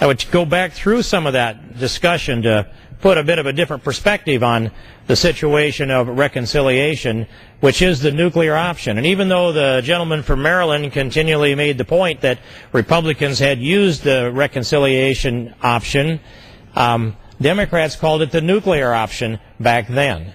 I would go back through some of that discussion to put a bit of a different perspective on the situation of reconciliation, which is the nuclear option. And even though the gentleman from Maryland continually made the point that Republicans had used the reconciliation option, Democrats called it the nuclear option back then.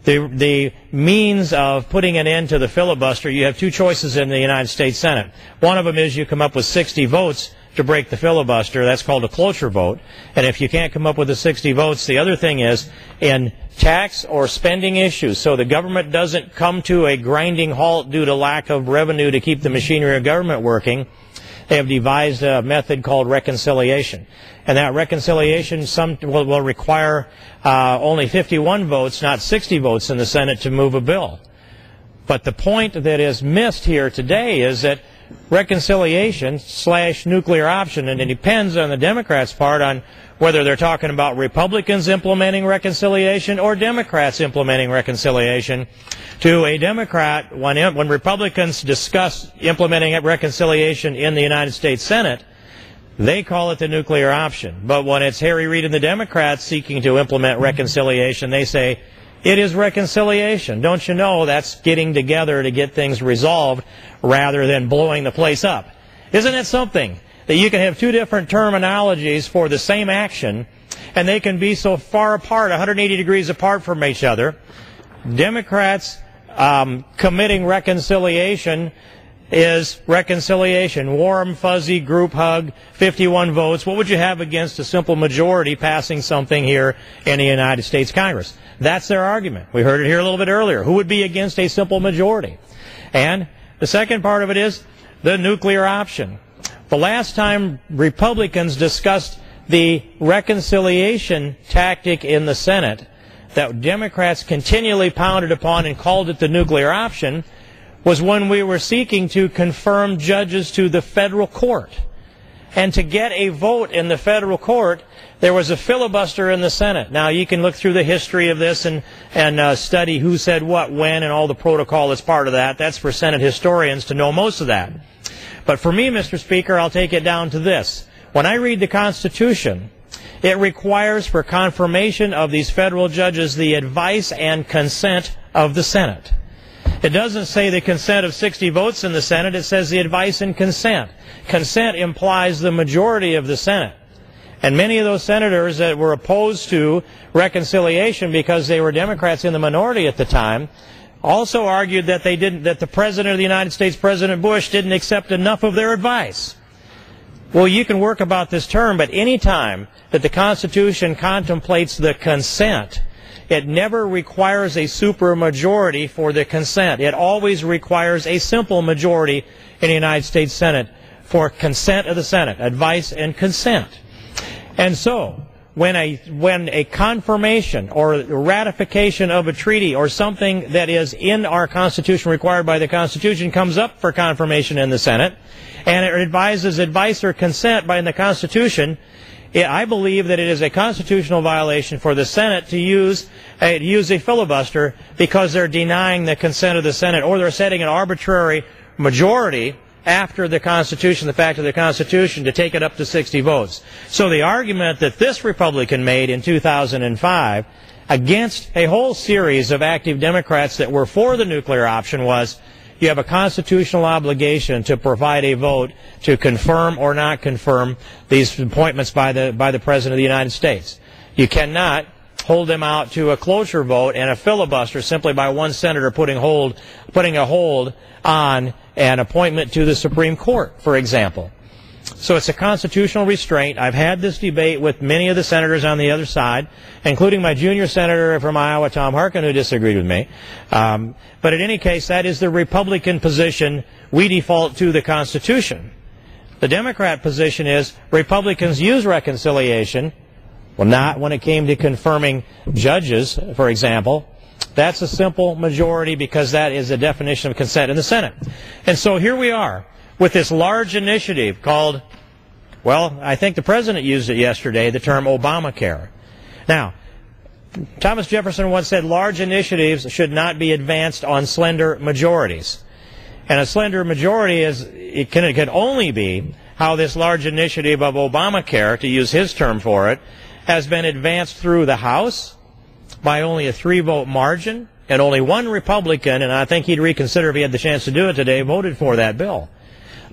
The means of putting an end to the filibuster, you have two choices in the United States Senate. One of them is you come up with 60 votes to break the filibuster. That's called a cloture vote. And if you can't come up with the 60 votes, the other thing is in tax or spending issues, so the government doesn't come to a grinding halt due to lack of revenue to keep the machinery of government working, they have devised a method called reconciliation. And that reconciliation will require only 51 votes, not 60 votes in the Senate to move a bill. But the point that is missed here today is that reconciliation / nuclear option, and it depends on the Democrats' part on whether they're talking about Republicans implementing reconciliation or Democrats implementing reconciliation. To a Democrat, when Republicans discuss implementing reconciliation in the United States Senate, they call it the nuclear option. But when it's Harry Reid and the Democrats seeking to implement reconciliation, they say, it is reconciliation. Don't you know that's getting together to get things resolved rather than blowing the place up? Isn't it something that you can have two different terminologies for the same action, and they can be so far apart, 180 degrees apart from each other? Democrats committing reconciliation is reconciliation. Warm, fuzzy, group hug, 51 votes. What would you have against a simple majority passing something here in the United States Congress? That's their argument. We heard it here a little bit earlier. Who would be against a simple majority? And the second part of it is the nuclear option. The last time Republicans discussed the reconciliation tactic in the Senate that Democrats continually pounded upon and called it the nuclear option was when we were seeking to confirm judges to the federal court. And to get a vote in the federal court, there was a filibuster in the Senate. Now, you can look through the history of this and study who said what, when, and all the protocol that's part of that. That's for Senate historians to know most of that. But for me, Mr. Speaker, I'll take it down to this. When I read the Constitution, it requires for confirmation of these federal judges the advice and consent of the Senate. It doesn't say the consent of 60 votes in the Senate. It says the advice and consent. Consent implies the majority of the Senate. And many of those senators that were opposed to reconciliation because they were Democrats in the minority at the time also argued that that the President of the United States, President Bush, didn't accept enough of their advice. Well, you can work about this term, but any time that the Constitution contemplates the consent, it never requires a supermajority for the consent. It always requires a simple majority in the United States Senate for consent of the Senate, advice and consent. And so, when a confirmation or ratification of a treaty or something that is in our Constitution required by the Constitution comes up for confirmation in the Senate, and it advises advice or consent by the Constitution, I believe that it is a constitutional violation for the Senate to use a filibuster because they're denying the consent of the Senate, or they're setting an arbitrary majority after the Constitution, the fact of the Constitution, to take it up to 60 votes. So the argument that this Republican made in 2005 against a whole series of active Democrats that were for the nuclear option was, you have a constitutional obligation to provide a vote to confirm or not confirm these appointments by the President of the United States. You cannot hold them out to a cloture vote and a filibuster simply by one senator putting a hold on an appointment to the Supreme Court, for example. So it's a constitutional restraint. I've had this debate with many of the senators on the other side, including my junior senator from Iowa, Tom Harkin, who disagreed with me. But in any case, that is the Republican position. We default to the Constitution. The Democrat position is Republicans use reconciliation. Well, not when it came to confirming judges, for example. That's a simple majority because that is a definition of consent in the Senate. And so here we are with this large initiative called, well, I think the President used it yesterday, the term Obamacare. Now, Thomas Jefferson once said large initiatives should not be advanced on slender majorities. And a slender majority can only be how this large initiative of Obamacare, to use his term for it, has been advanced through the House by only a 3-vote margin, and only one Republican, and I think he'd reconsider if he had the chance to do it today, voted for that bill.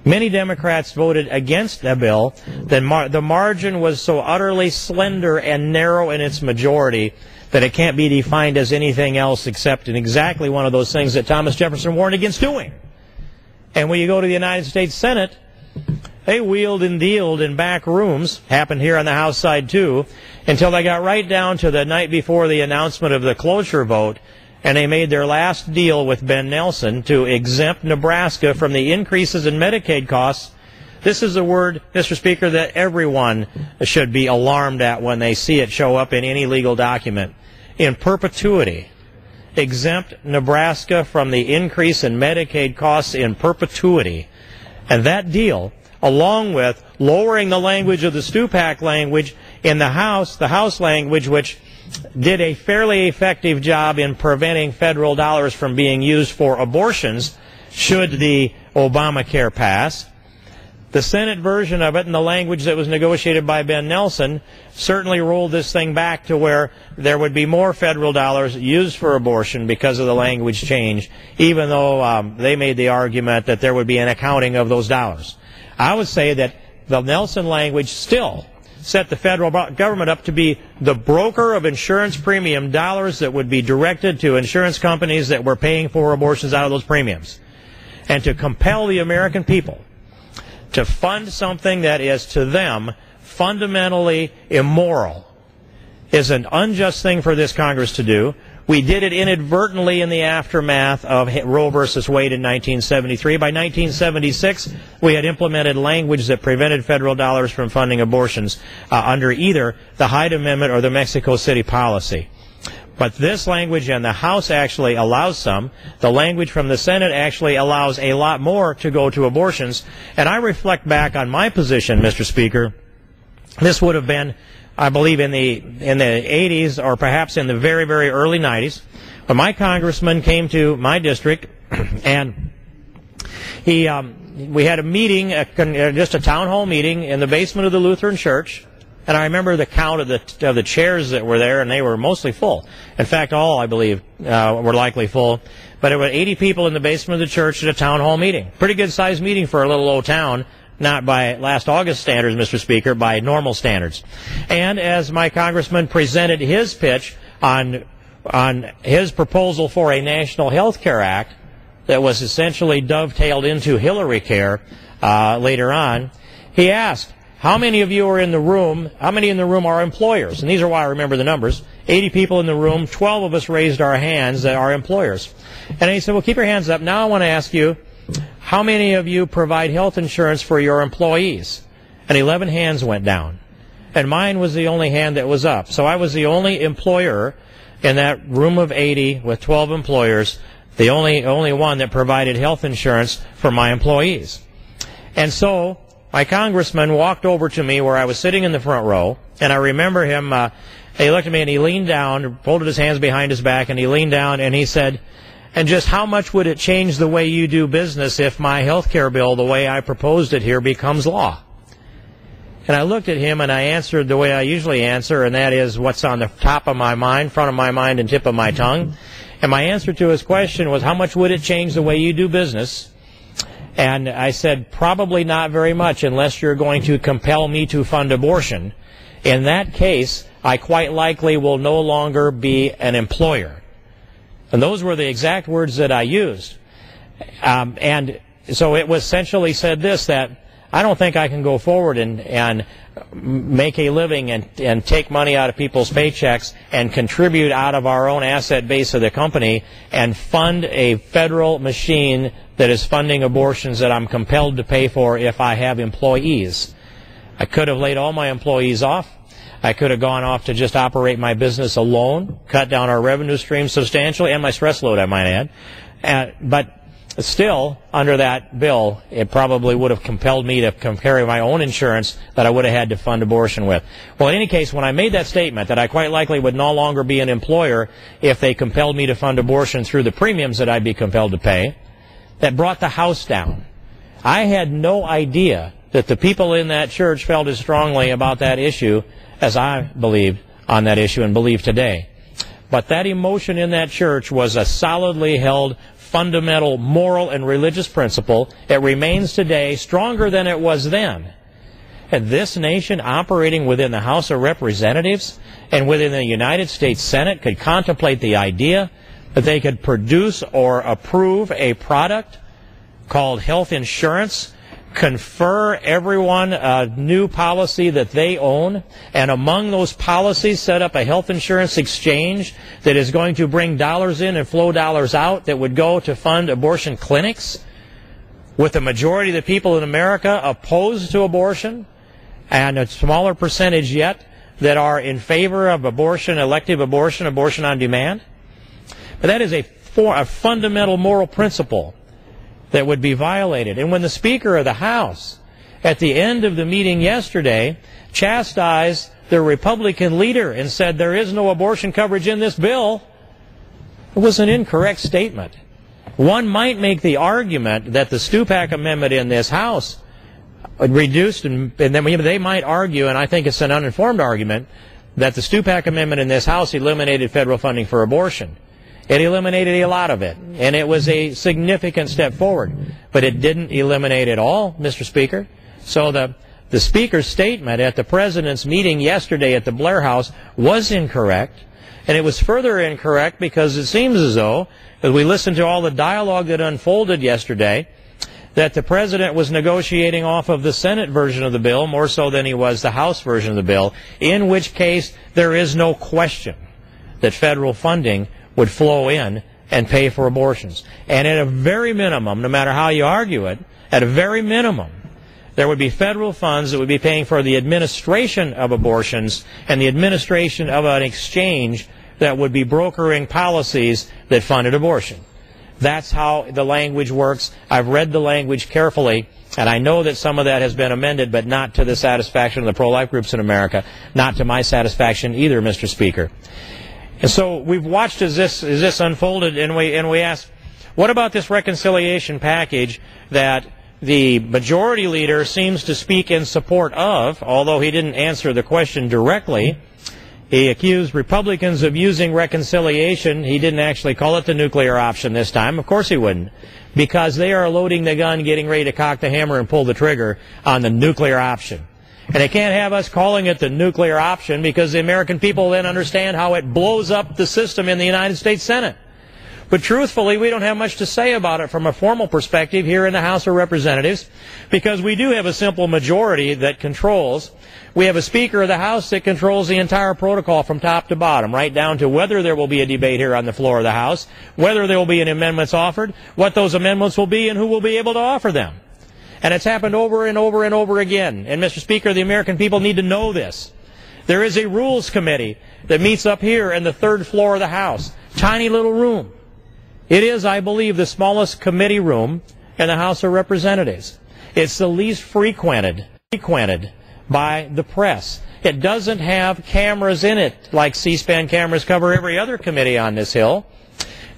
Many Democrats voted against that bill. The margin was so utterly slender and narrow in its majority that it can't be defined as anything else except in exactly one of those things that Thomas Jefferson warned against doing. And when you go to the United States Senate, they wheeled and dealed in back rooms, happened here on the House side too, until they got right down to the night before the announcement of the cloture vote, and they made their last deal with Ben Nelson to exempt Nebraska from the increases in Medicaid costs. This is a word, Mr. Speaker, that everyone should be alarmed at when they see it show up in any legal document. In perpetuity. Exempt Nebraska from the increase in Medicaid costs in perpetuity. And that deal, along with lowering the language of the Stupak language in the House language, which did a fairly effective job in preventing federal dollars from being used for abortions should the Obamacare pass. The Senate version of it and the language that was negotiated by Ben Nelson certainly rolled this thing back to where there would be more federal dollars used for abortion because of the language change, even though they made the argument that there would be an accounting of those dollars. I would say that the Nelson language still set the federal government up to be the broker of insurance premium dollars that would be directed to insurance companies that were paying for abortions out of those premiums, and to compel the American people to fund something that is to them fundamentally immoral is an unjust thing for this Congress to do. We did it inadvertently in the aftermath of Roe versus Wade in 1973. By 1976, we had implemented language that prevented federal dollars from funding abortions under either the Hyde Amendment or the Mexico City policy. But this language in the House actually allows some. The language from the Senate actually allows a lot more to go to abortions. And I reflect back on my position, Mr. Speaker. This would have been, I believe, in the 80s or perhaps in the very, very early 90s, when my congressman came to my district, and we had a meeting, just a town hall meeting in the basement of the Lutheran Church. And I remember the count of the chairs that were there, and they were mostly full. In fact, all, I believe, were likely full. But there were 80 people in the basement of the church at a town hall meeting. Pretty good-sized meeting for a little old town, not by last August standards, Mr. Speaker, by normal standards. And as my congressman presented his pitch on his proposal for a National Health Care Act that was essentially dovetailed into Hillary Care later on, he asked, how many of you are in the room? How many in the room are employers? And these are why I remember the numbers. 80 people in the room, 12 of us raised our hands that are employers. And he said, well, keep your hands up. Now I want to ask you, how many of you provide health insurance for your employees? And 11 hands went down. And mine was the only hand that was up. So I was the only employer in that room of 80 with 12 employers, the only one that provided health insurance for my employees. And so my congressman walked over to me where I was sitting in the front row, and I remember him, he looked at me and he leaned down, folded his hands behind his back, and he leaned down and he said, and just how much would it change the way you do business if my health care bill, the way I proposed it here, becomes law? And I looked at him and I answered the way I usually answer, and that is what's on the top of my mind, front of my mind, and tip of my tongue. And my answer to his question was, how much would it change the way you do business? And I said, probably not very much unless you're going to compel me to fund abortion. In that case, I quite likely will no longer be an employer. And those were the exact words that I used. And so it was essentially said this, that I don't think I can go forward and make a living and take money out of people's paychecks and contribute out of our own asset base of the company and fund a federal machine that is funding abortions that I'm compelled to pay for if I have employees. I could have laid all my employees off. I could have gone off to just operate my business alone, cut down our revenue stream substantially, and my stress load, I might add. But still, under that bill, it probably would have compelled me to carry my own insurance that I would have had to fund abortion with. Well, in any case, when I made that statement that I quite likely would no longer be an employer if they compelled me to fund abortion through the premiums that I'd be compelled to pay, that brought the House down. I had no idea that the people in that church felt as strongly about that issue as I believed on that issue and believe today. But that emotion in that church was a solidly held, fundamental moral and religious principle. It remains today stronger than it was then. And this nation, operating within the House of Representatives and within the United States Senate, could contemplate the idea that they could produce or approve a product called health insurance, confer everyone a new policy that they own, and among those policies set up a health insurance exchange that is going to bring dollars in and flow dollars out that would go to fund abortion clinics, with the majority of the people in America opposed to abortion, and a smaller percentage yet that are in favor of abortion, elective abortion, abortion on demand. But that is a fundamental moral principle that would be violated. And when the Speaker of the House, at the end of the meeting yesterday, chastised the Republican leader and said there is no abortion coverage in this bill, it was an incorrect statement. One might make the argument that the Stupak amendment in this House reduced, and then they might argue, and I think it's an uninformed argument, that the Stupak amendment in this House eliminated federal funding for abortion. It eliminated a lot of it, and it was a significant step forward. But it didn't eliminate it all, Mr. Speaker. So the Speaker's statement at the President's meeting yesterday at the Blair House was incorrect, and it was further incorrect because it seems as though, as we listened to all the dialogue that unfolded yesterday, that the President was negotiating off of the Senate version of the bill more so than he was the House version of the bill, in which case there is no question that federal funding would flow in and pay for abortions. And at a very minimum, no matter how you argue it, at a very minimum, there would be federal funds that would be paying for the administration of abortions and the administration of an exchange that would be brokering policies that funded abortion. That's how the language works. I've read the language carefully, and I know that some of that has been amended, but not to the satisfaction of the pro-life groups in America, not to my satisfaction either, Mr. Speaker. And so we've watched as this unfolded, and we asked, what about this reconciliation package that the majority leader seems to speak in support of, although he didn't answer the question directly? He accused Republicans of using reconciliation. He didn't actually call it the nuclear option this time. Of course he wouldn't, because they are loading the gun, getting ready to cock the hammer and pull the trigger on the nuclear option. And they can't have us calling it the nuclear option because the American people then understand how it blows up the system in the United States Senate. But truthfully, we don't have much to say about it from a formal perspective here in the House of Representatives, because we do have a simple majority that controls. We have a Speaker of the House that controls the entire protocol from top to bottom, right down to whether there will be a debate here on the floor of the House, whether there will be any amendments offered, what those amendments will be, and who will be able to offer them. And it's happened over and over and over again. And, Mr. Speaker, the American people need to know this. There is a Rules Committee that meets up here in the third floor of the House. Tiny little room. It is, I believe, the smallest committee room in the House of Representatives. It's the least frequented by the press. It doesn't have cameras in it like C-SPAN cameras cover every other committee on this Hill.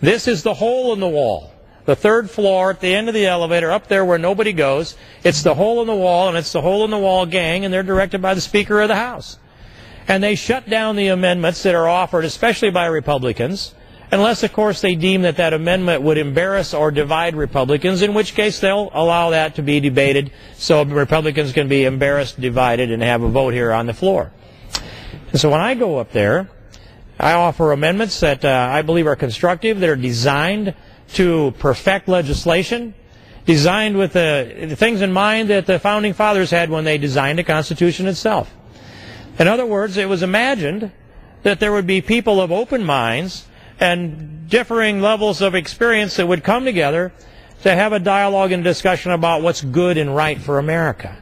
This is the hole in the wall. The third floor at the end of the elevator, up there where nobody goes. It's the hole in the wall, and it's the hole in the wall gang, and they're directed by the Speaker of the House. And they shut down the amendments that are offered, especially by Republicans, unless, of course, they deem that that amendment would embarrass or divide Republicans, in which case they'll allow that to be debated so Republicans can be embarrassed, divided, and have a vote here on the floor. And so when I go up there, I offer amendments that I believe are constructive, that are designed to perfect legislation, designed with the things in mind that the Founding Fathers had when they designed the Constitution itself. In other words, it was imagined that there would be people of open minds and differing levels of experience that would come together to have a dialogue and discussion about what's good and right for America.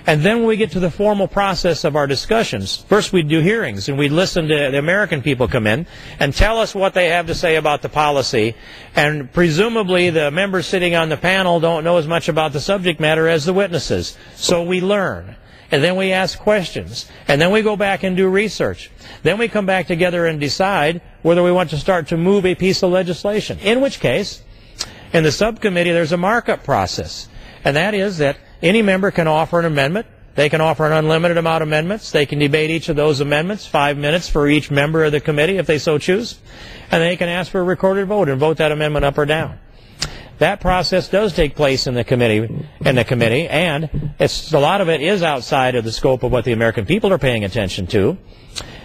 And then when we get to the formal process of our discussions, first we'd do hearings, and we'd listen to the American people come in and tell us what they have to say about the policy. And presumably the members sitting on the panel don't know as much about the subject matter as the witnesses. So we learn. And then we ask questions. And then we go back and do research. Then we come back together and decide whether we want to start to move a piece of legislation. In which case, in the subcommittee, there's a markup process. And that is that any member can offer an amendment. They can offer an unlimited amount of amendments. They can debate each of those amendments, 5 minutes for each member of the committee if they so choose. And they can ask for a recorded vote and vote that amendment up or down. That process does take place in the committee, and a lot of it is outside of the scope of what the American people are paying attention to.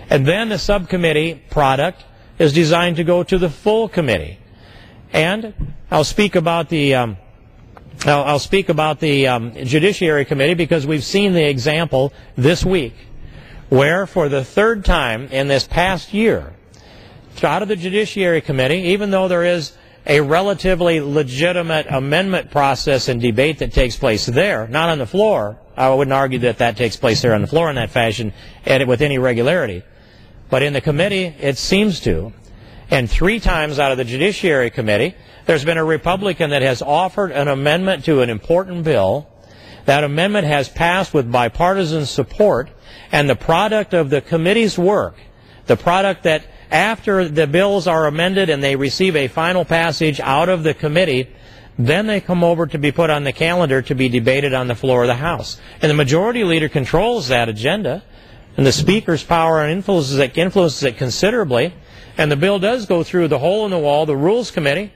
And then the subcommittee product is designed to go to the full committee. And I'll speak about the Judiciary Committee because we've seen the example this week where for the third time in this past year, out of the Judiciary Committee, even though there is a relatively legitimate amendment process and debate that takes place there, not on the floor. I wouldn't argue that that takes place there on the floor in that fashion and with any regularity. But in the committee, it seems to. And 3 times out of the Judiciary Committee, there's been a Republican that has offered an amendment to an important bill. That amendment has passed with bipartisan support, and the product of the committee's work, the product that after the bills are amended and they receive a final passage out of the committee, then they come over to be put on the calendar to be debated on the floor of the House. And the majority leader controls that agenda, and the Speaker's power and influences it considerably. And the bill does go through the hole in the wall, the Rules Committee,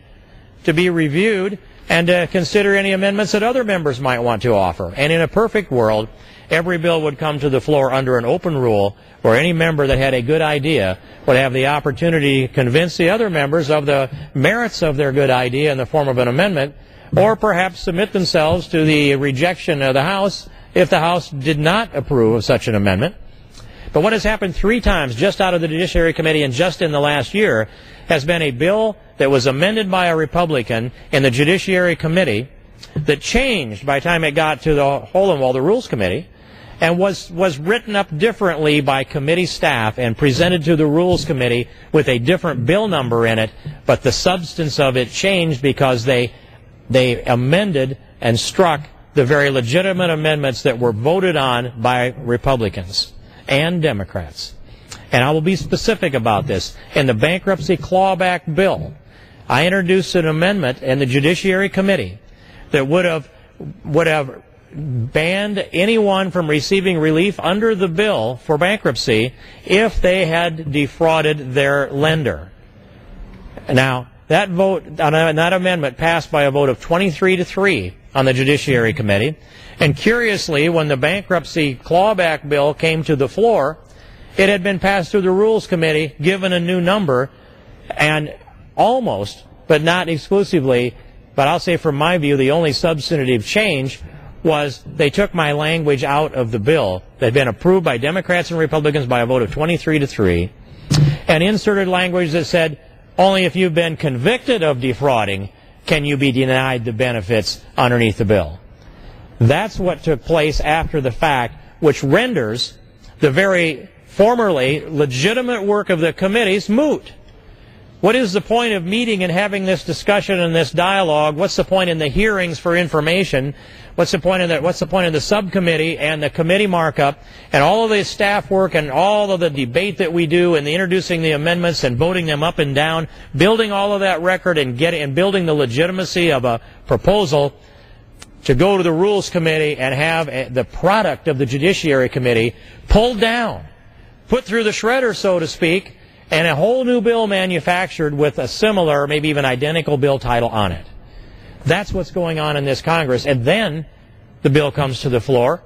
to be reviewed and to consider any amendments that other members might want to offer. And in a perfect world, every bill would come to the floor under an open rule where any member that had a good idea would have the opportunity to convince the other members of the merits of their good idea in the form of an amendment, or perhaps submit themselves to the rejection of the House if the House did not approve of such an amendment. But what has happened 3 times just out of the Judiciary Committee and just in the last year has been a bill that was amended by a Republican in the Judiciary Committee that changed by the time it got to the hole in the wall, the Rules Committee, and was written up differently by committee staff and presented to the Rules Committee with a different bill number in it, but the substance of it changed because they amended and struck the very legitimate amendments that were voted on by Republicans and Democrats. And I will be specific about this. In the bankruptcy clawback bill, I introduced an amendment in the Judiciary Committee that would have banned anyone from receiving relief under the bill for bankruptcy if they had defrauded their lender. Now, that vote, that amendment passed by a vote of 23-3 on the Judiciary Committee. And curiously, when the bankruptcy clawback bill came to the floor, it had been passed through the Rules Committee, given a new number, and almost, but not exclusively, but I'll say from my view, the only substantive change was they took my language out of the bill that had been approved by Democrats and Republicans by a vote of 23-3, and inserted language that said, only if you've been convicted of defrauding can you be denied the benefits underneath the bill. That's what took place after the fact, which renders the very formerly legitimate work of the committees moot. What is the point of meeting and having this discussion and this dialogue? What's the point in the hearings for information? What's the point of the subcommittee and the committee markup and all of the staff work and all of the debate that we do and the introducing the amendments and voting them up and down, building all of that record and building the legitimacy of a proposal to go to the Rules Committee and have the product of the Judiciary Committee pulled down, put through the shredder, so to speak, and a whole new bill manufactured with a similar, maybe even identical bill title on it. That's what's going on in this Congress. And then the bill comes to the floor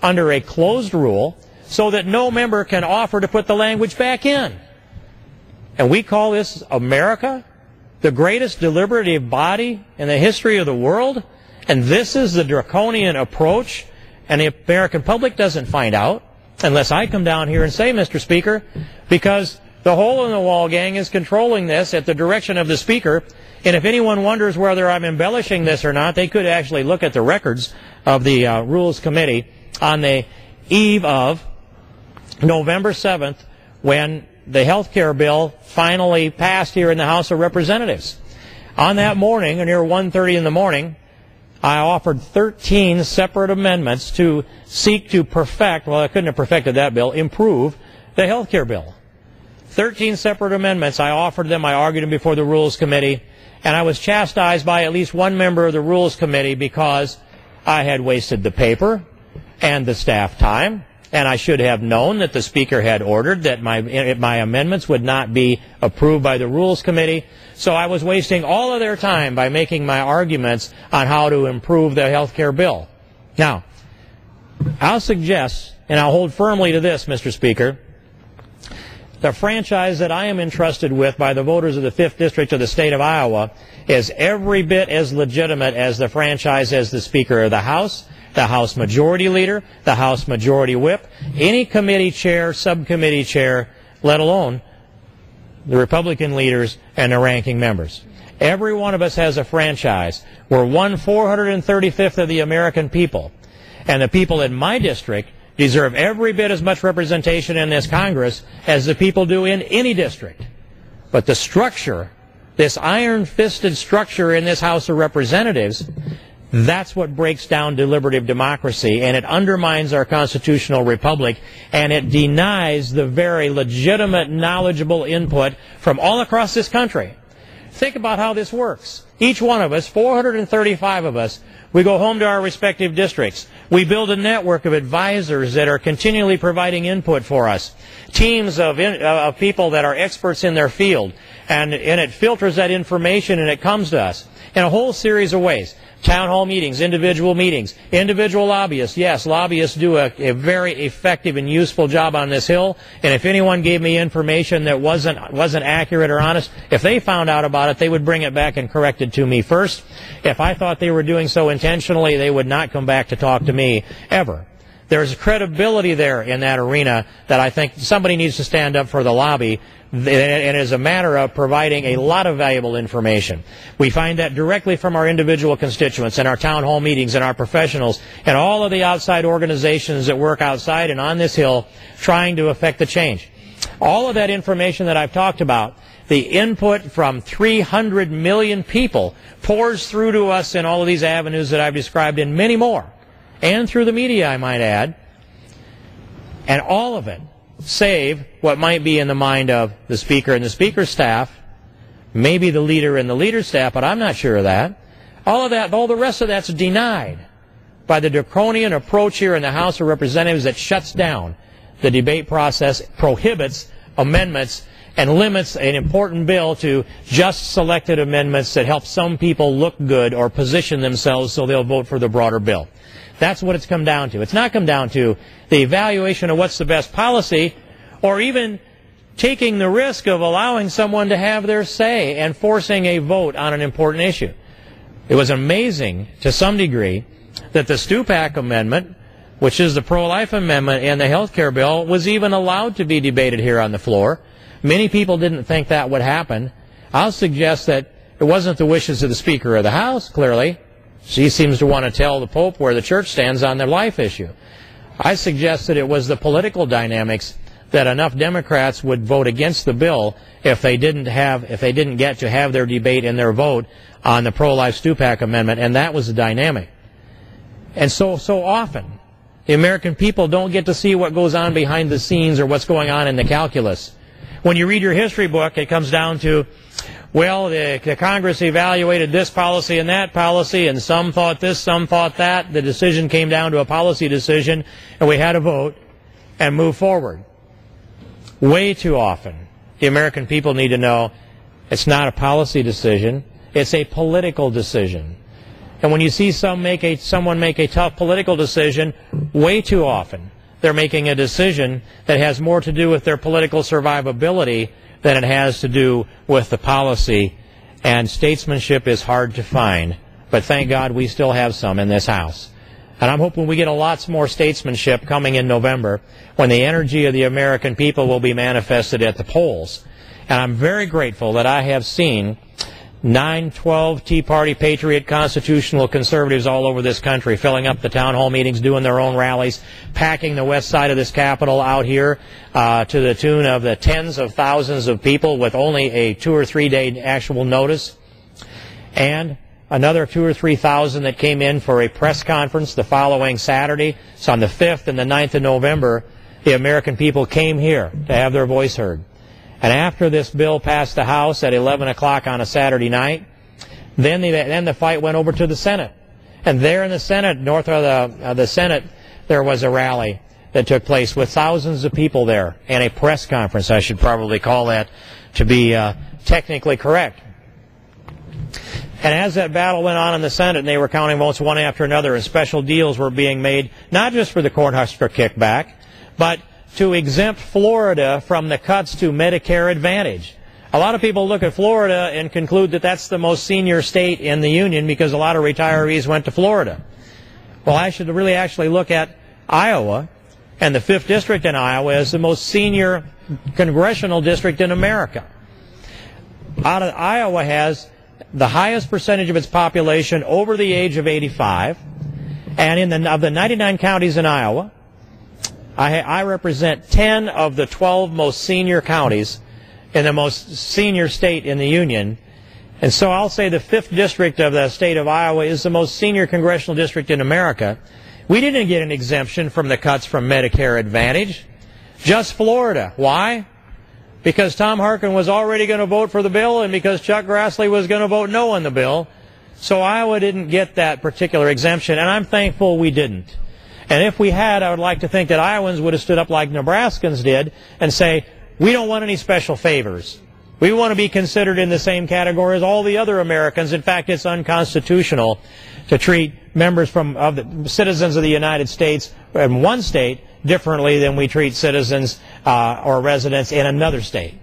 under a closed rule so that no member can offer to put the language back in. And we call this America, the greatest deliberative body in the history of the world. And this is the draconian approach. And the American public doesn't find out unless I come down here and say, Mr. Speaker, because the hole-in-the-wall gang is controlling this at the direction of the Speaker. And if anyone wonders whether I'm embellishing this or not, they could actually look at the records of the Rules Committee on the eve of November 7th when the health care bill finally passed here in the House of Representatives. On that morning, near 1:30 in the morning, I offered 13 separate amendments to seek to perfect, well, I couldn't have perfected that bill, improve the health care bill. 13 separate amendments. I offered them. I argued them before the Rules Committee. And I was chastised by at least one member of the Rules Committee because I had wasted the paper and the staff time, and I should have known that the Speaker had ordered that my amendments would not be approved by the Rules Committee. So I was wasting all of their time by making my arguments on how to improve the health care bill. Now, I'll suggest, and I'll hold firmly to this, Mr. Speaker, the franchise that I am entrusted with by the voters of the 5th District of the state of Iowa is every bit as legitimate as the franchise as the Speaker of the House Majority Leader, the House Majority Whip, any committee chair, subcommittee chair, let alone the Republican leaders and the ranking members. Every one of us has a franchise. We're 1/435th of the American people. And the people in my district deserve every bit as much representation in this Congress as the people do in any district. But the structure, this iron-fisted structure in this House of Representatives, that's what breaks down deliberative democracy, and it undermines our constitutional republic, and it denies the very legitimate, knowledgeable input from all across this country. Think about how this works. Each one of us, 435 of us, we go home to our respective districts. We build a network of advisors that are continually providing input for us, teams of people that are experts in their field, and it filters that information and it comes to us in a whole series of ways. Town hall meetings, individual lobbyists. Yes, lobbyists do a very effective and useful job on this Hill. And if anyone gave me information that wasn't accurate or honest, if they found out about it, they would bring it back and correct it to me first. If I thought they were doing so intentionally, they would not come back to talk to me ever. There's credibility there in that arena that I think somebody needs to stand up for the lobby. And it is a matter of providing a lot of valuable information. We find that directly from our individual constituents and our town hall meetings and our professionals and all of the outside organizations that work outside and on this Hill trying to affect the change. All of that information that I've talked about, the input from 300 million people pours through to us in all of these avenues that I've described and many more, and through the media, I might add, and all of it save what might be in the mind of the Speaker and the Speaker's staff, maybe the leader and the leader's staff, but I'm not sure of that. All the rest of that's denied by the draconian approach here in the House of Representatives that shuts down the debate process, prohibits amendments, and limits an important bill to just selected amendments that help some people look good or position themselves so they'll vote for the broader bill. That's what it's come down to. It's not come down to the evaluation of what's the best policy or even taking the risk of allowing someone to have their say and forcing a vote on an important issue. It was amazing to some degree that the Stupak Amendment, which is the pro-life amendment in the health care bill, was even allowed to be debated here on the floor. Many people didn't think that would happen. I'll suggest that it wasn't the wishes of the Speaker of the House, clearly. She seems to want to tell the Pope where the church stands on their life issue. I suggest that it was the political dynamics that enough Democrats would vote against the bill if they didn't get to have their debate and their vote on the pro-life Stupak Amendment, and that was the dynamic. And so often, the American people don't get to see what goes on behind the scenes or what's going on in the calculus. When you read your history book, it comes down to, well, the Congress evaluated this policy and that policy, and some thought this, some thought that. The decision came down to a policy decision, and we had to vote and move forward. Way too often, the American people need to know it's not a policy decision, it's a political decision. And when you see someone make a tough political decision, way too often, they're making a decision that has more to do with their political survivability than it has to do with the policy. And statesmanship is hard to find, but thank God we still have some in this House. And I'm hoping we get a lot more statesmanship coming in November when the energy of the American people will be manifested at the polls. And I'm very grateful that I have seen 9-12 Tea Party, Patriot, constitutional conservatives all over this country filling up the town hall meetings, doing their own rallies, packing the west side of this Capitol out here to the tune of the tens of thousands of people with only a 2 or 3 day actual notice. And another 2,000 or 3,000 that came in for a press conference the following Saturday. So on the 5th and the 9th of November, the American people came here to have their voice heard. And after this bill passed the House at 11 o'clock on a Saturday night, then the fight went over to the Senate. And there in the Senate, north of the Senate, there was a rally that took place with thousands of people there, and a press conference, I should probably call that to be technically correct. And as that battle went on in the Senate, and they were counting votes one after another, and special deals were being made, not just for the Cornhusker kickback, but to exempt Florida from the cuts to Medicare Advantage. A lot of people look at Florida and conclude that that's the most senior state in the union because a lot of retirees went to Florida. Well, I should really actually look at Iowa, and the 5th District in Iowa is the most senior congressional district in America. Iowa has the highest percentage of its population over the age of 85, and of the 99 counties in Iowa, I represent 10 of the 12 most senior counties in the most senior state in the union. And so I'll say the 5th District of the state of Iowa is the most senior congressional district in America. We didn't get an exemption from the cuts from Medicare Advantage. Just Florida. Why? Because Tom Harkin was already going to vote for the bill, and because Chuck Grassley was going to vote no on the bill. So Iowa didn't get that particular exemption, and I'm thankful we didn't. And if we had, I would like to think that Iowans would have stood up like Nebraskans did and say, we don't want any special favors. We want to be considered in the same category as all the other Americans. In fact, it's unconstitutional to treat members of the citizens of the United States in one state differently than we treat citizens or residents in another state.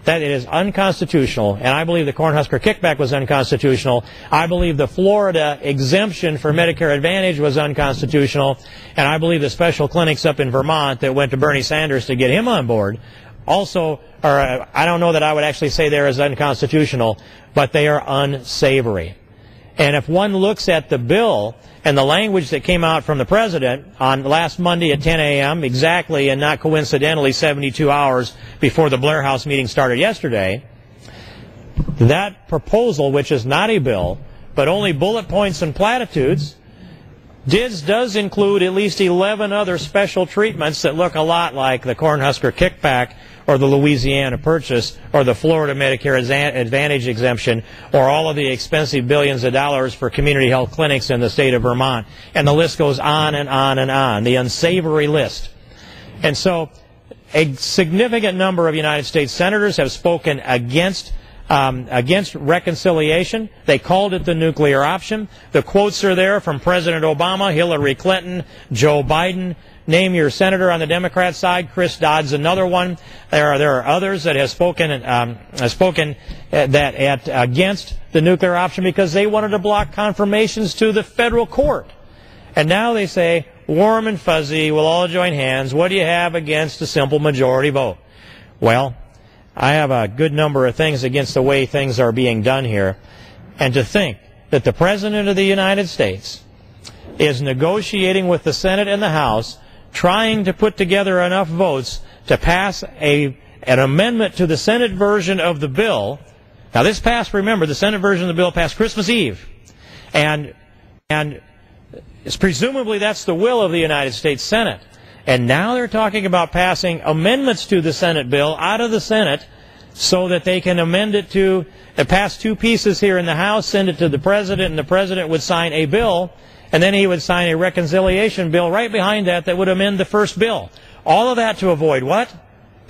That it is unconstitutional, and I believe the Cornhusker kickback was unconstitutional. I believe the Florida exemption for Medicare Advantage was unconstitutional, and I believe the special clinics up in Vermont that went to Bernie Sanders to get him on board also are, I don't know that I would actually say they're as unconstitutional, but they are unsavory. And if one looks at the bill and the language that came out from the president on last Monday at 10 a.m., exactly and not coincidentally 72 hours before the Blair House meeting started yesterday, that proposal, which is not a bill, but only bullet points and platitudes, does include at least 11 other special treatments that look a lot like the Cornhusker kickback or the Louisiana Purchase or the Florida Medicare Advantage exemption or all of the expensive billions of dollars for community health clinics in the state of Vermont. And the list goes on and on and on, the unsavory list. And so a significant number of United States senators have spoken against reconciliation. They called it the nuclear option. The quotes are there from President Obama, Hillary Clinton, Joe Biden. Name your senator on the Democrat side. Chris Dodd's another one. There are others that have spoken against the nuclear option because they wanted to block confirmations to the federal court. And now they say, warm and fuzzy, we'll all join hands. What do you have against a simple majority vote? Well, I have a good number of things against the way things are being done here. And to think that the President of the United States is negotiating with the Senate and the House, trying to put together enough votes to pass an amendment to the Senate version of the bill. Now this passed, remember, the Senate version of the bill passed Christmas Eve. And presumably that's the will of the United States Senate. And now they're talking about passing amendments to the Senate bill out of the Senate so that they can amend it to pass two pieces here in the House, send it to the President, and the President would sign a bill, and then he would sign a reconciliation bill right behind that that would amend the first bill. All of that to avoid what?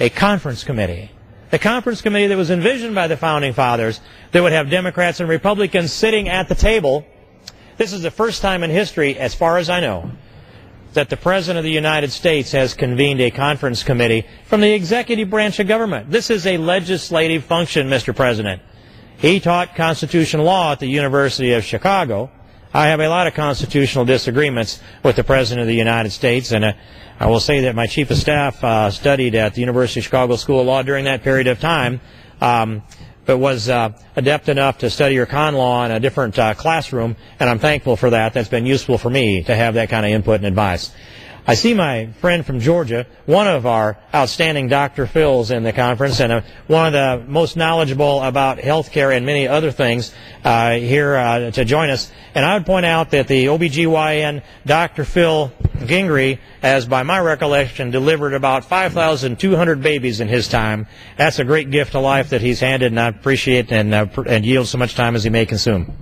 A conference committee. The conference committee that was envisioned by the Founding Fathers that would have Democrats and Republicans sitting at the table. This is the first time in history, as far as I know, that the President of the United States has convened a conference committee from the executive branch of government. This is a legislative function, Mr. President. He taught constitutional law at the University of Chicago. I have a lot of constitutional disagreements with the President of the United States, and I will say that my chief of staff studied at the University of Chicago School of Law during that period of time, but was adept enough to study your con law in a different classroom, and I'm thankful for that. That's been useful for me to have that kind of input and advice. I see my friend from Georgia, one of our outstanding Dr. Phils in the conference, and one of the most knowledgeable about health care and many other things here to join us. And I would point out that the OBGYN Dr. Phil Gingrey has, by my recollection, delivered about 5,200 babies in his time. That's a great gift to life that he's handed, and I appreciate and yield so much time as he may consume.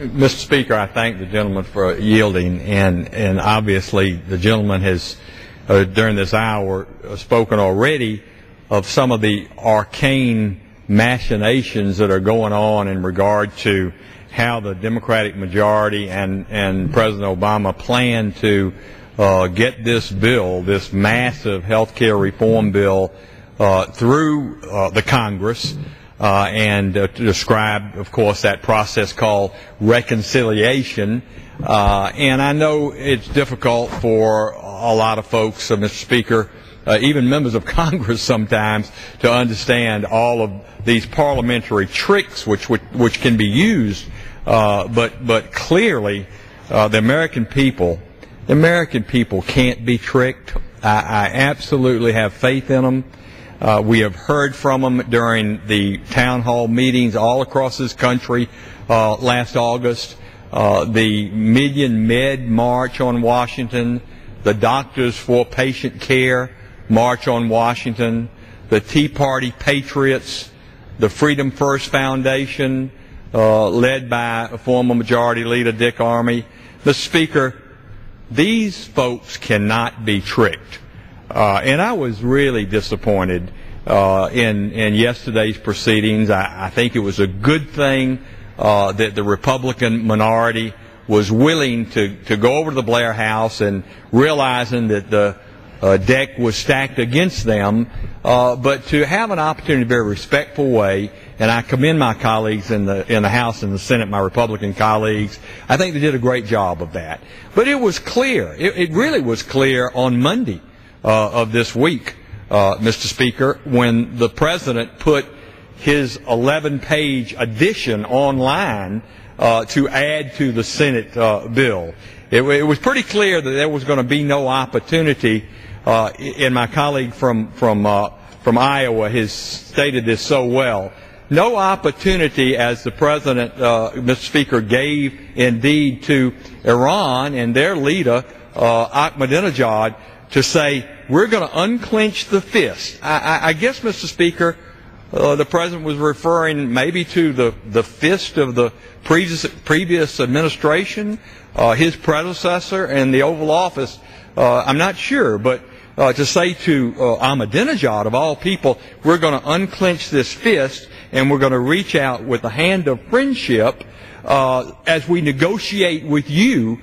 Mr. Speaker, I thank the gentleman for yielding, and obviously the gentleman has, during this hour, spoken already of some of the arcane machinations that are going on in regard to how the Democratic majority and President Obama plan to get this bill, this massive health care reform bill, through the Congress. And to describe, of course, that process called reconciliation. And I know it's difficult for a lot of folks, Mr. Speaker, even members of Congress sometimes, to understand all of these parliamentary tricks which can be used. But clearly, the American people can't be tricked. I absolutely have faith in them. We have heard from them during the town hall meetings all across this country last August, the Million Med March on Washington, the Doctors for Patient Care March on Washington, the Tea Party Patriots, the Freedom First Foundation, led by former Majority Leader Dick Armey. Mr. Speaker, these folks cannot be tricked. And I was really disappointed in yesterday's proceedings. I think it was a good thing that the Republican minority was willing to go over to the Blair House, and realizing that the deck was stacked against them, but to have an opportunity in a very respectful way. And I commend my colleagues in the House and the Senate, my Republican colleagues. I think they did a great job of that. But it was clear, it really was clear on Monday of this week, Mr. Speaker, when the President put his 11-page addition online to add to the Senate bill. It was pretty clear that there was going to be no opportunity, and my colleague from Iowa has stated this so well. No opportunity, as the President, Mr. Speaker, gave indeed to Iran and their leader, Ahmadinejad, to say, we're going to unclench the fist. I guess, Mr. Speaker, the President was referring maybe to the fist of the previous administration, his predecessor in the Oval Office. I'm not sure, but to say to Ahmadinejad, of all people, we're going to unclench this fist and we're going to reach out with the hand of friendship as we negotiate with you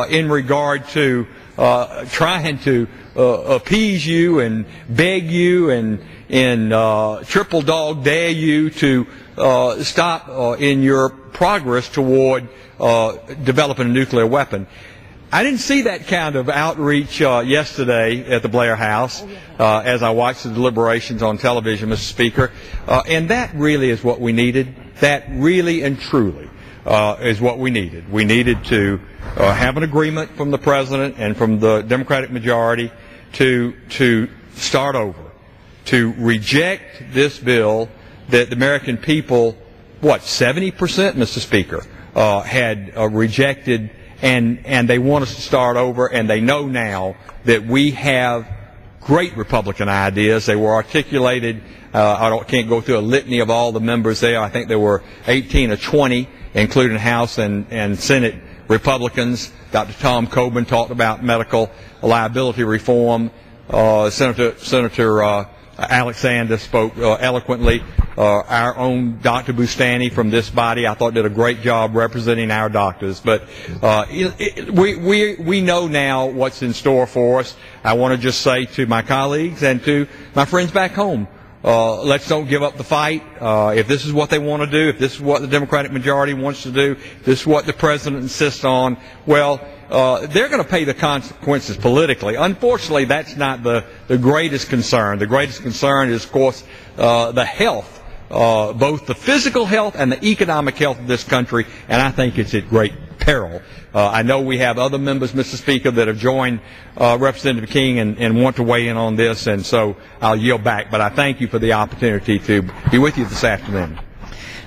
in regard to trying to appease you and beg you and triple dog dare you to stop in your progress toward developing a nuclear weapon. I didn't see that kind of outreach yesterday at the Blair House as I watched the deliberations on television, Mr. Speaker. And that really is what we needed. That really and truly is what we needed. We needed to have an agreement from the President and from the Democratic majority to start over, to reject this bill that the American people, 70%, Mr. Speaker, had rejected. And they want us to start over, and they know now that we have great Republican ideas. They were articulated. Can't go through a litany of all the members there. I think there were 18 or 20, including House and Senate Republicans. Dr. Tom Coburn talked about medical liability reform. Senator Alexander spoke eloquently. Our own Dr. Boustany from this body, I thought, did a great job representing our doctors. But we know now what's in store for us. I want to just say to my colleagues and to my friends back home, let's don't give up the fight. If this is what they want to do, if this is what the Democratic majority wants to do, if this is what the President insists on, well, they're going to pay the consequences politically. Unfortunately, that's not the greatest concern. The greatest concern is, of course, the health, both the physical health and the economic health of this country, and I think it's at great peril. I know we have other members, Mr. Speaker, that have joined Representative King and want to weigh in on this, and so I'll yield back. But I thank you for the opportunity to be with you this afternoon.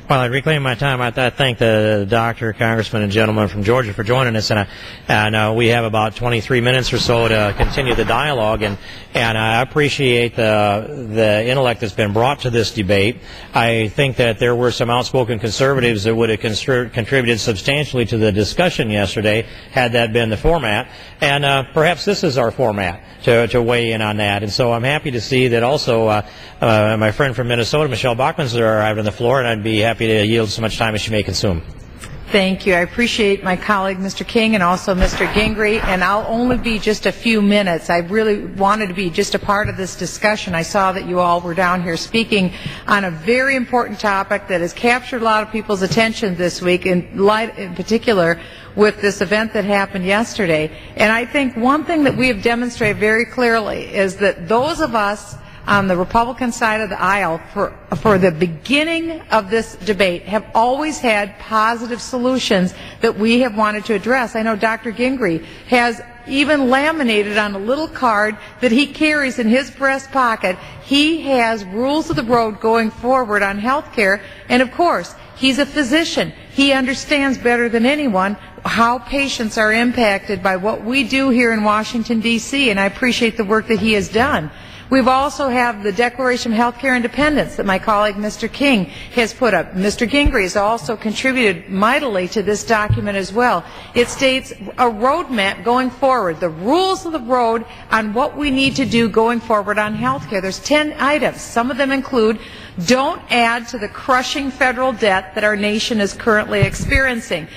Well, I'd reclaim my time. I thank the doctor, congressman, and gentleman from Georgia for joining us, and we have about 23 minutes or so to continue the dialogue, and I appreciate the intellect that's been brought to this debate. I think that there were some outspoken conservatives that would have contributed substantially to the discussion yesterday had that been the format, and perhaps this is our format to weigh in on that. And so I'm happy to see that also my friend from Minnesota, Michelle Bachmann, arrived on the floor, and I'd be happy to yield so much time as she may consume. Thank you. I appreciate my colleague, Mr. King, and also Mr. Gingrey, and I'll only be just a few minutes. I really wanted to be just a part of this discussion. I saw that you all were down here speaking on a very important topic that has captured a lot of people's attention this week, in particular with this event that happened yesterday. And I think one thing that we have demonstrated very clearly is that those of us on the Republican side of the aisle for the beginning of this debate have always had positive solutions that we have wanted to address. I know Dr. Gingrey has even laminated on a little card that he carries in his breast pocket. He has rules of the road going forward on health care, and of course, he's a physician. He understands better than anyone how patients are impacted by what we do here in Washington, D.C., and I appreciate the work that he has done. We've also have the Declaration of Healthcare Independence that my colleague Mr. King has put up. Mr. Gingrey has also contributed mightily to this document as well. It states a roadmap going forward, the rules of the road on what we need to do going forward on healthcare. There's 10 items. Some of them include: don't add to the crushing federal debt that our nation is currently experiencing.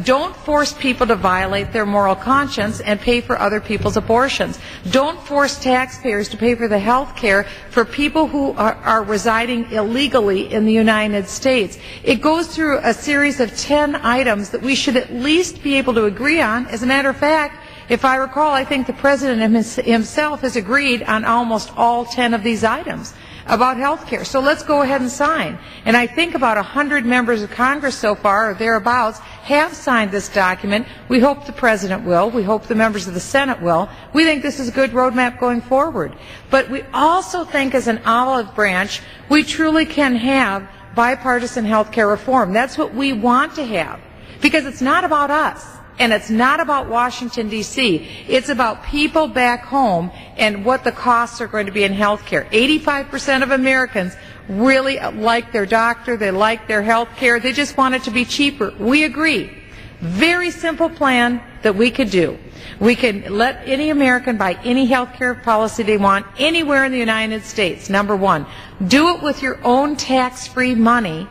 Don't force people to violate their moral conscience and pay for other people's abortions. Don't force taxpayers to pay for the health care for people who are residing illegally in the United States. It goes through a series of 10 items that we should at least be able to agree on. As a matter of fact, if I recall, I think the President himself has agreed on almost all 10 of these items about health care. So let's go ahead and sign. And I think about 100 members of Congress so far, or thereabouts, have signed this document. We hope the President will. We hope the members of the Senate will. We think this is a good roadmap going forward. But we also think, as an olive branch, we truly can have bipartisan health care reform. That's what we want to have. Because it's not about us. And it's not about Washington, D.C. It's about people back home and what the costs are going to be in health care. 85% of Americans really like their doctor. They like their health care. They just want it to be cheaper. We agree. Very simple plan that we could do. We can let any American buy any health care policy they want anywhere in the United States. Number one, do it with your own tax-free money.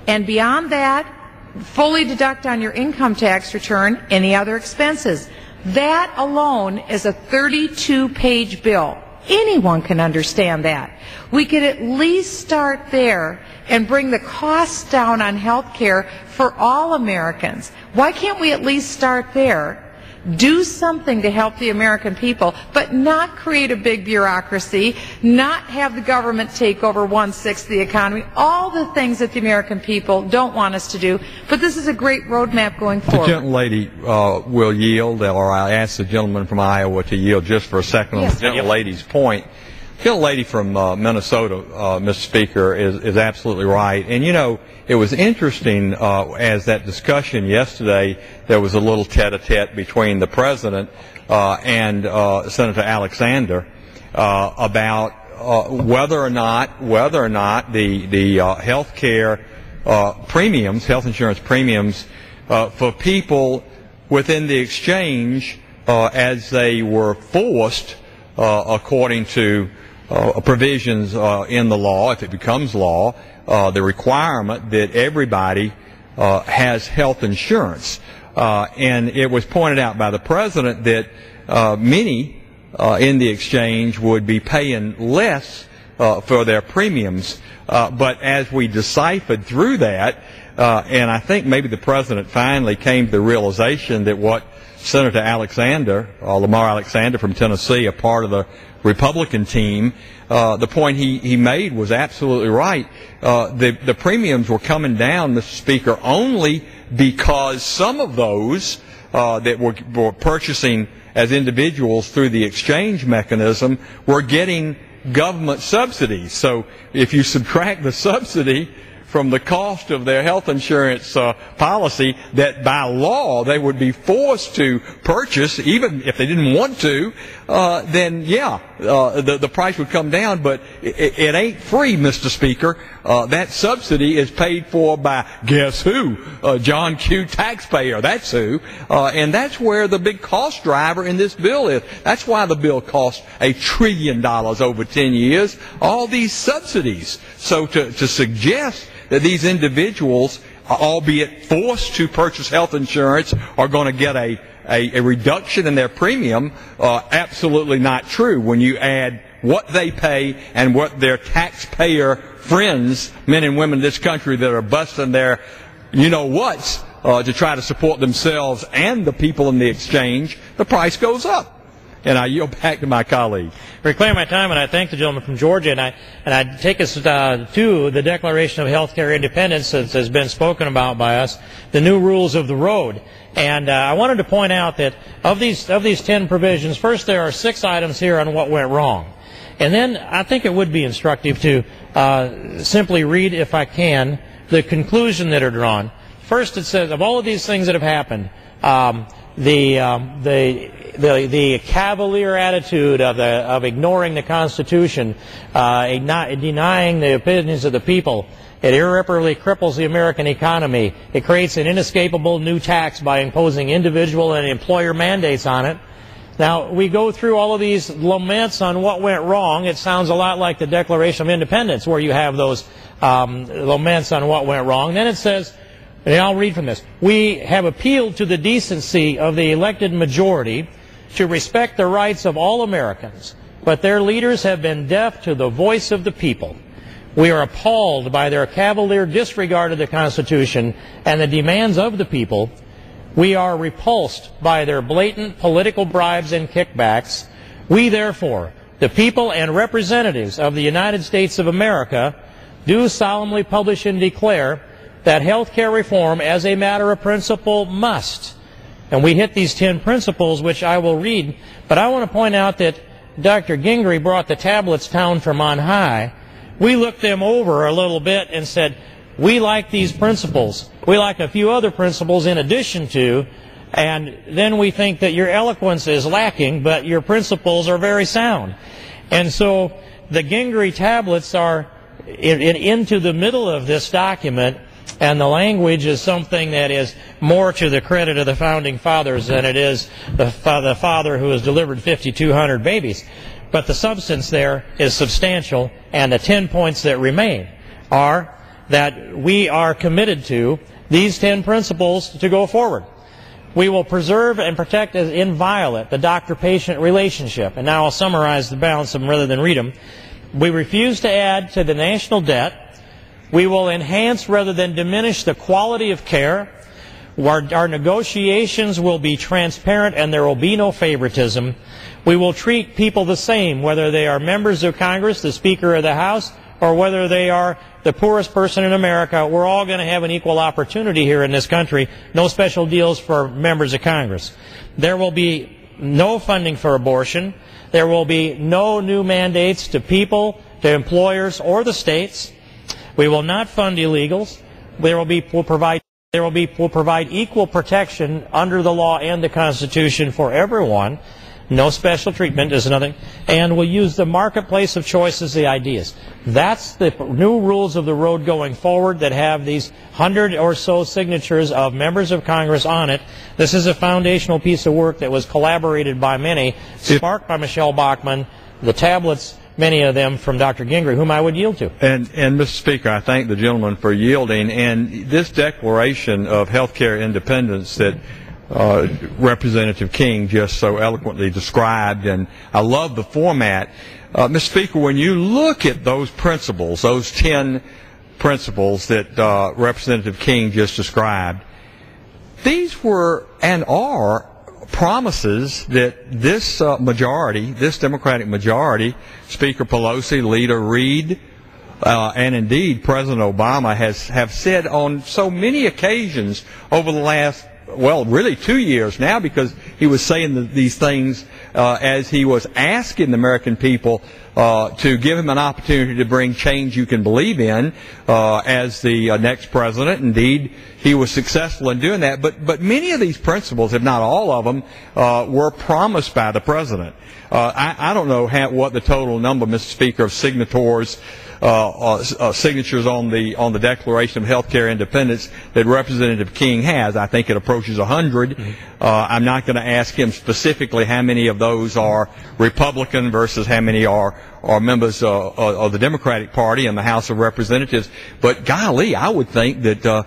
And beyond that, fully deduct on your income tax return any other expenses. That alone is a 32-page bill. Anyone can understand that. We could at least start there and bring the costs down on health care for all Americans. Why can't we at least start there? Do something to help the American people, but not create a big bureaucracy, not have the government take over 1/6 of the economy, all the things that the American people don't want us to do. But this is a great roadmap going forward. The gentlelady will yield, or I ask the gentleman from Iowa to yield just for a second on the gentlelady's point. The gentlelady from Minnesota, Mr. Speaker, is absolutely right. And, you know, it was interesting as that discussion yesterday, there was a little tete-a-tete between the President and Senator Alexander about whether or not the health care premiums, health insurance premiums for people within the exchange as they were forced according to provisions in the law, if it becomes law, the requirement that everybody has health insurance. And it was pointed out by the President that many in the exchange would be paying less for their premiums. But as we deciphered through that, and I think maybe the President finally came to the realization that what Senator Alexander, Lamar Alexander from Tennessee, a part of the Republican team, the point he made was absolutely right. The premiums were coming down, Mr. Speaker, only because some of those that were purchasing as individuals through the exchange mechanism were getting government subsidies. So if you subtract the subsidy from the cost of their health insurance policy that by law they would be forced to purchase, even if they didn't want to, then the price would come down. But it ain't free, Mr. Speaker. That subsidy is paid for by, guess who? John Q. taxpayer. That's who. And that's where the big cost driver in this bill is. That's why the bill cost $1 trillion over 10 years. All these subsidies. So to suggest that these individuals, albeit forced to purchase health insurance, are going to get a reduction in their premium, absolutely not true when you add what they pay and what their taxpayer friends, men and women in this country that are busting their you-know-whats to try to support themselves and the people in the exchange, the price goes up. And I yield back to my colleague. Reclaim my time, and I thank the gentleman from Georgia, and I take us to the Declaration of Healthcare Independence that has been spoken about by us, the new rules of the road. And I wanted to point out that of these 10 provisions, first there are 6 items here on what went wrong. And then I think it would be instructive to simply read, if I can, the conclusion that are drawn. First, it says, of all of these things that have happened, the cavalier attitude of ignoring the Constitution, denying the opinions of the people, it irreparably cripples the American economy. It creates an inescapable new tax by imposing individual and employer mandates on it. Now, we go through all of these laments on what went wrong. It sounds a lot like the Declaration of Independence, where you have those laments on what went wrong. Then it says, and I'll read from this, we have appealed to the decency of the elected majority to respect the rights of all Americans, but their leaders have been deaf to the voice of the people. We are appalled by their cavalier disregard of the Constitution and the demands of the people. We are repulsed by their blatant political bribes and kickbacks. We, therefore, the people and representatives of the United States of America, do solemnly publish and declare that health care reform as a matter of principle must. And we hit these 10 principles, which I will read, but I want to point out that Dr. Gingrey brought the tablets down from on high. We looked them over a little bit and said, we like these principles. We like a few other principles in addition to, and then we think that your eloquence is lacking, but your principles are very sound. And so the Gingrey tablets are into the middle of this document, and the language is something that is more to the credit of the Founding Fathers than it is the father who has delivered 5,200 babies. But the substance there is substantial, and the 10 points that remain are that we are committed to these 10 principles to go forward. We will preserve and protect as inviolate the doctor-patient relationship. And now I'll summarize the balance of them rather than read them. We refuse to add to the national debt. We will enhance rather than diminish the quality of care. Our negotiations will be transparent and there will be no favoritism. We will treat people the same, whether they are members of Congress, the Speaker of the House, or whether they are the poorest person in America. We're all going to have an equal opportunity here in this country. No special deals for members of Congress. There will be no funding for abortion. There will be no new mandates to people, to employers, or the states. We will not fund illegals. We'll provide equal protection under the law and the Constitution for everyone. No special treatment is nothing. And we'll use the marketplace of choice as the ideas. That's the new rules of the road going forward that have these 100 or so signatures of members of Congress on it. This is a foundational piece of work that was collaborated by many, sparked by Michelle Bachmann, the tablets, many of them from Dr. Gingrey, whom I would yield to. And Mr. Speaker, I thank the gentleman for yielding. And this declaration of health care independence that Representative King just so eloquently described, and I love the format. Mr. Speaker, when you look at those principles, those 10 principles that Representative King just described, these were and are promises that this majority, this Democratic majority, Speaker Pelosi, Leader Reid, and indeed President Obama have said on so many occasions over the last, well, really 2 years now, because he was saying these things as he was asking the American people to give him an opportunity to bring change you can believe in as the next president. Indeed, he was successful in doing that. But many of these principles, if not all of them, were promised by the president. I don't know what the total number, Mr. Speaker, of signatures on the Declaration of Healthcare Independence that Representative King has. I think it approaches 100. I'm not going to ask him specifically how many of those are Republican versus how many are members of the Democratic Party in the House of Representatives. But golly, I would think that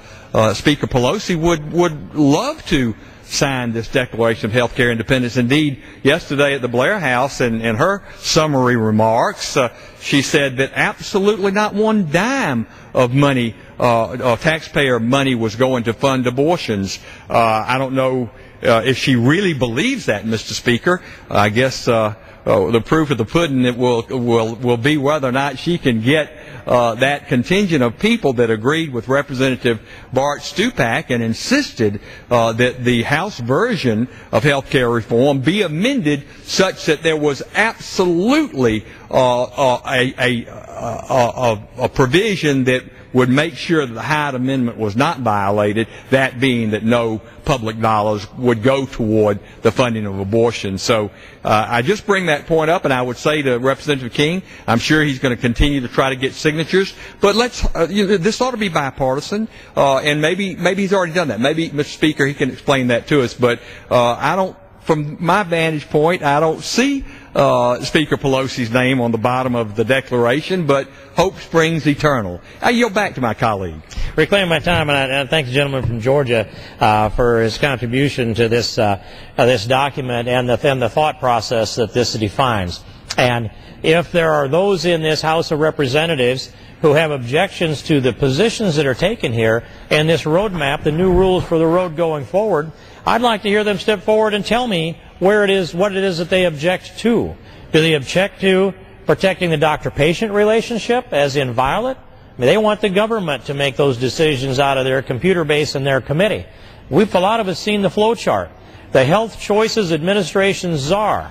Speaker Pelosi would love to sign this Declaration of Healthcare Independence. Indeed, yesterday at the Blair House, in her summary remarks, she said that absolutely not one dime of money, taxpayer money, was going to fund abortions. I don't know if she really believes that, Mr. Speaker. I guess the proof of the pudding will be whether or not she can get that contingent of people that agreed with Representative Bart Stupak and insisted that the House version of health care reform be amended such that there was absolutely a provision that would make sure that the Hyde Amendment was not violated, that being that no public dollars would go toward the funding of abortion. So I just bring that point up, and I would say to Representative King, I'm sure he's going to continue to try to get signatures, but this ought to be bipartisan, and maybe he's already done that. Maybe, Mr. Speaker, he can explain that to us, but from my vantage point, I don't see Speaker Pelosi's name on the bottom of the Declaration, but hope springs eternal. I yield back to my colleague. Reclaim my time, and I thank the gentleman from Georgia for his contribution to this document and the thought process that this defines. And if there are those in this House of Representatives who have objections to the positions that are taken here and this roadmap, the new rules for the road going forward, I'd like to hear them step forward and tell me what it is that they object to. Do they object to protecting the doctor-patient relationship, as in Violet? I mean, they want the government to make those decisions out of their computer base and their committee. A lot of us seen the flow chart. The Health Choices Administration czar.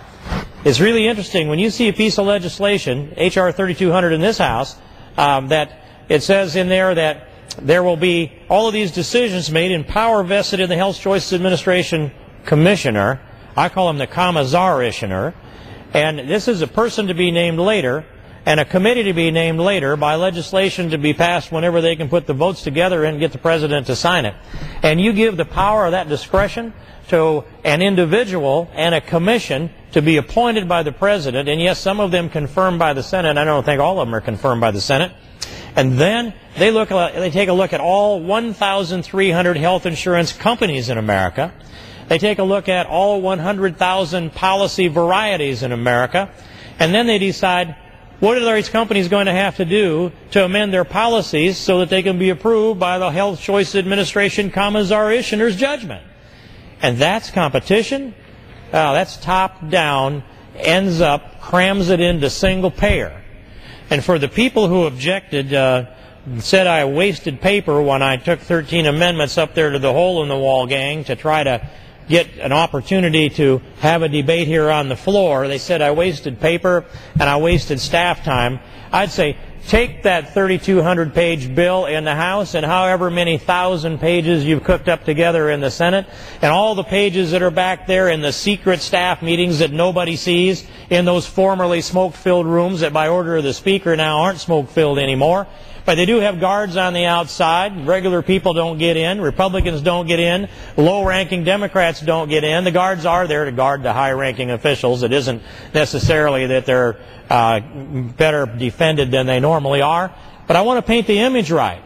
It's really interesting when you see a piece of legislation, H.R. 3200 in this House, that it says in there that there will be all of these decisions made in power vested in the Health Choices Administration Commissioner. I call him the Commissar-itioner. And this is a person to be named later and a committee to be named later by legislation to be passed whenever they can put the votes together and get the president to sign it. And you give the power of that discretion to an individual and a commission to be appointed by the president. And yes, some of them confirmed by the Senate. I don't think all of them are confirmed by the Senate. And then they take a look at all 1,300 health insurance companies in America. They take a look at all 100,000 policy varieties in America. And then they decide, what are these companies going to have to do to amend their policies so that they can be approved by the Health Choice Administration Commissar-itioner's judgment? And that's competition. That's top-down, crams it into single payer. And for the people who objected, said I wasted paper when I took 13 amendments up there to the hole-in-the-wall gang to try to get an opportunity to have a debate here on the floor. They said I wasted paper and I wasted staff time. I'd say take that 3,200-page bill in the House and however many thousand pages you've cooked up together in the Senate and all the pages that are back there in the secret staff meetings that nobody sees in those formerly smoke-filled rooms that by order of the Speaker now aren't smoke-filled anymore. But they do have guards on the outside. Regular people don't get in. Republicans don't get in. Low-ranking Democrats don't get in. The guards are there to guard the high-ranking officials. It isn't necessarily that they're better defended than they normally are. But I want to paint the image right.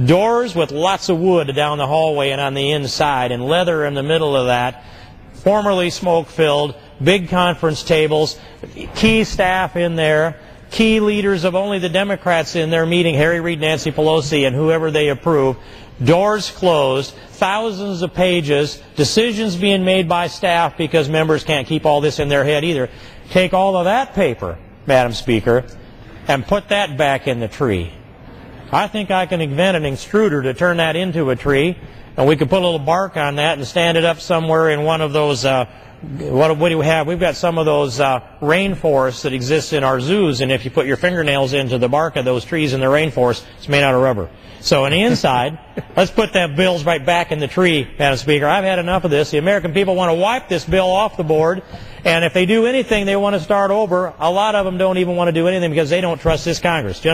Doors with lots of wood down the hallway and on the inside, and leather in the middle of that, formerly smoke-filled, big conference tables, key staff in there, key leaders of only the Democrats in their meeting, Harry Reid, Nancy Pelosi, and whoever they approve, doors closed, thousands of pages, decisions being made by staff because members can't keep all this in their head either. Take all of that paper, Madam Speaker, and put that back in the tree. I think I can invent an extruder to turn that into a tree, and we could put a little bark on that and stand it up somewhere in one of those what do we have? We've got some of those rainforests that exist in our zoos, and if you put your fingernails into the bark of those trees in the rainforest, it's made out of rubber. So on the inside, let's put them bills right back in the tree, Madam Speaker. I've had enough of this. The American people want to wipe this bill off the board, and if they do anything, they want to start over. A lot of them don't even want to do anything because they don't trust this Congress. Gentlemen.